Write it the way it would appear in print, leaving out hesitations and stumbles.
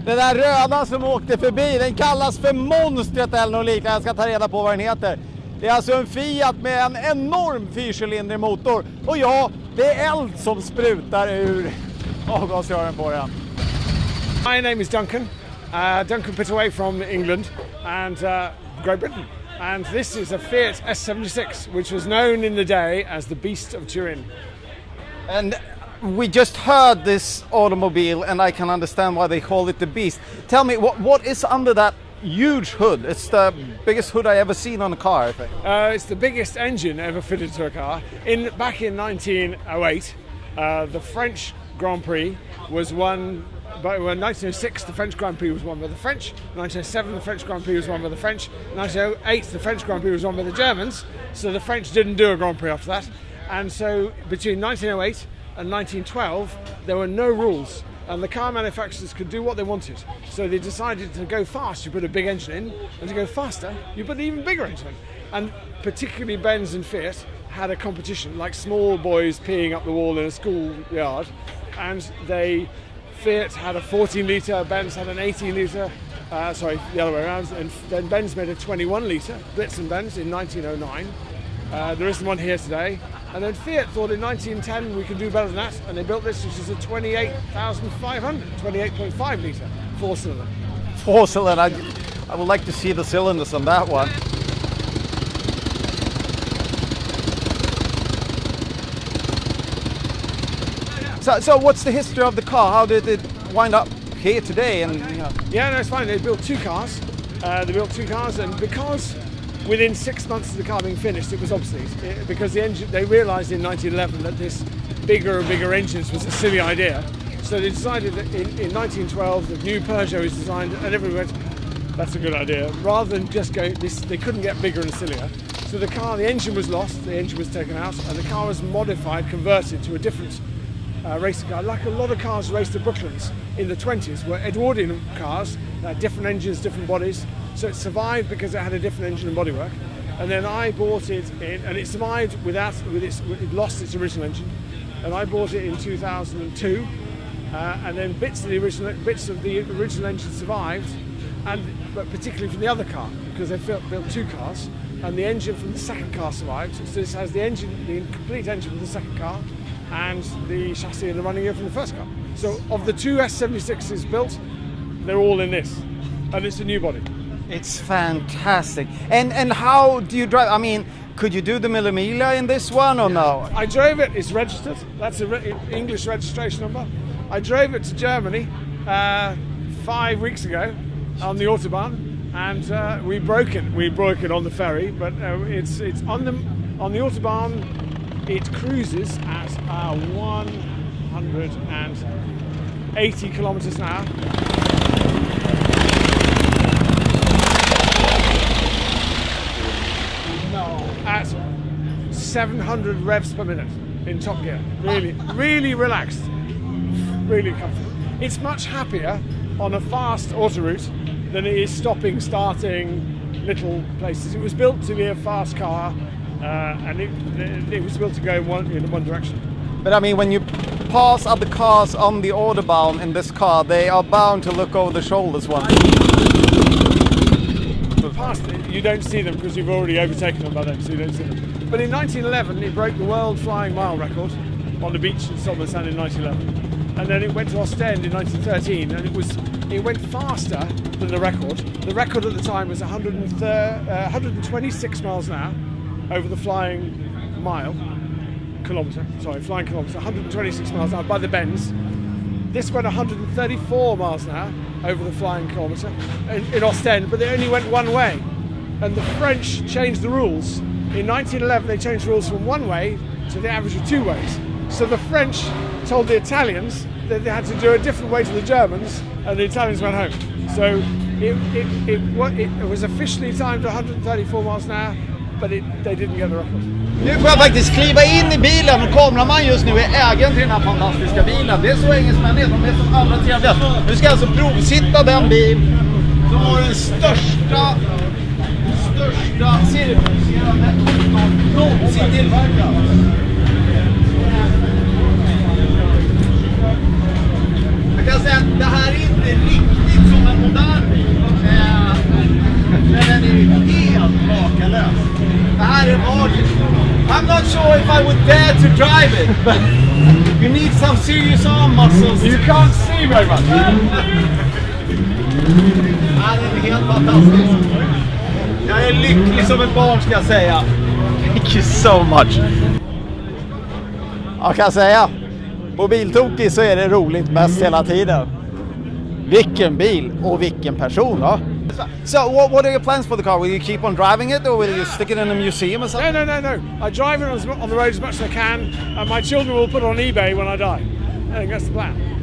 Den där röda som åkte förbi, den kallas för Monstret eller något liknande. Jag ska ta reda på vad den heter. Det är alltså en Fiat med en enorm fyrcylindrig motor. Och ja, det är eld som sprutar ur avgasrören på den. My name is Duncan. Duncan Pittaway from England and Great Britain. And this is a Fiat S76, which was known in the day as the Beast of Turin. And we just heard this automobile and I can understand why they call it the Beast. Tell me, what is under that huge hood? It's the biggest hood I ever seen on a car, I think. It's the biggest engine ever fitted to a car. Back in 1908, the French Grand Prix was won. But in 1906, the French Grand Prix was won by the French. 1907, the French Grand Prix was won by the French. 1908, the French Grand Prix was won by the Germans. So the French didn't do a Grand Prix after that. And so between 1908 and 1912, there were no rules. And the car manufacturers could do what they wanted. So they decided to go fast, you put a big engine in. And to go faster, you put an even bigger engine in. And particularly Benz and Fiat had a competition, like small boys peeing up the wall in a schoolyard. And Fiat had a 14-litre, Benz had an 18-litre, sorry, the other way around, and then Benz made a 21-litre, Blitz and Benz, in 1909. There isn't one here today. And then Fiat thought in 1910 we could do better than that, and they built this, which is a 28,500, 28.5-litre, four-cylinder. Four-cylinder, I would like to see the cylinders on that one. So what's the history of the car? How did it wind up here today? And Yeah, no, it's fine. They built two cars. And because within 6 months of the car being finished, it was obsolete. Because the engine, they realised in 1911 that this bigger and bigger engines was a silly idea. So they decided that in 1912 the new Peugeot was designed, and everyone went, "That's a good idea." Rather than just go, they couldn't get bigger and sillier. So the engine was lost, the engine was taken out, and the car was modified, converted to a different racing car. Like a lot of cars raced at Brooklands in the 20s were Edwardian cars, different engines, different bodies. So it survived because it had a different engine and bodywork. And then I bought it and it survived it lost its original engine. And I bought it in 2002. And then bits of the original engine survived, but particularly from the other car, because they built two cars, and the engine from the second car survived. So this has the complete engine from the second car, and the chassis and the running gear from the first car. So of the two S76s built, they're all in this, and it's a new body. It's fantastic. And how do you drive? I mean, could you do the Mille in this one or no? I drove it. It's registered. That's an English registration number. I drove it to Germany 5 weeks ago on the Autobahn, and we broke it. We broke it on the ferry, but it's on the Autobahn. It cruises at 180 kilometers an hour. At 700 revs per minute in top gear. Really relaxed. Really comfortable. It's much happier on a fast autoroute than it is stopping, starting little places. It was built to be a fast car, and it was built to go in one direction. But I mean, when you pass other cars on the Autobahn in this car, they are bound to look over the shoulders once. Past it, you don't see them because you've already overtaken them by then, so you don't see them. But in 1911, it broke the world flying mile record on the beach in Solomonsand in 1911. And then it went to Ostend in 1913, and it went faster than the record. The record at the time was 126 miles an hour over the flying kilometre, 126 miles an hour by the Benz. This went 134 miles an hour over the flying kilometre in Ostend, but they only went one way. And the French changed the rules. In 1911, they changed the rules from one way to the average of two ways. So the French told the Italians that they had to do a different way to the Germans, and the Italians went home. So it was officially timed 134 miles an hour, but they didn't get the record. Nu får jag faktiskt kliva in i bilen, och kameraman just nu är ägaren till den här fantastiska bilen. Det är så engelsmän är, de är som allra trevligast. Nu ska jag alltså provsitta den bil som har den största serieproducerade någonsin tillverkad. Jag kan säga att det här är inte riktigt ju helt makalöst. Det här är magiskt. I'm not sure if I would dare to drive it, but you need some serious arm muscles. You can't see very much. Ja, det är helt fantastiskt. Jag är lycklig som ett barn, ska jag säga. Thank you so much. Jag kan säga, på Biltokig så är det roligt mest hela tiden. Vilken bil och vilken person, va? So what are your plans for the car? Will you keep on driving it or will you stick it in a museum or something? No. I drive it on the road as much as I can, and my children will put it on eBay when I die. I think that's the plan.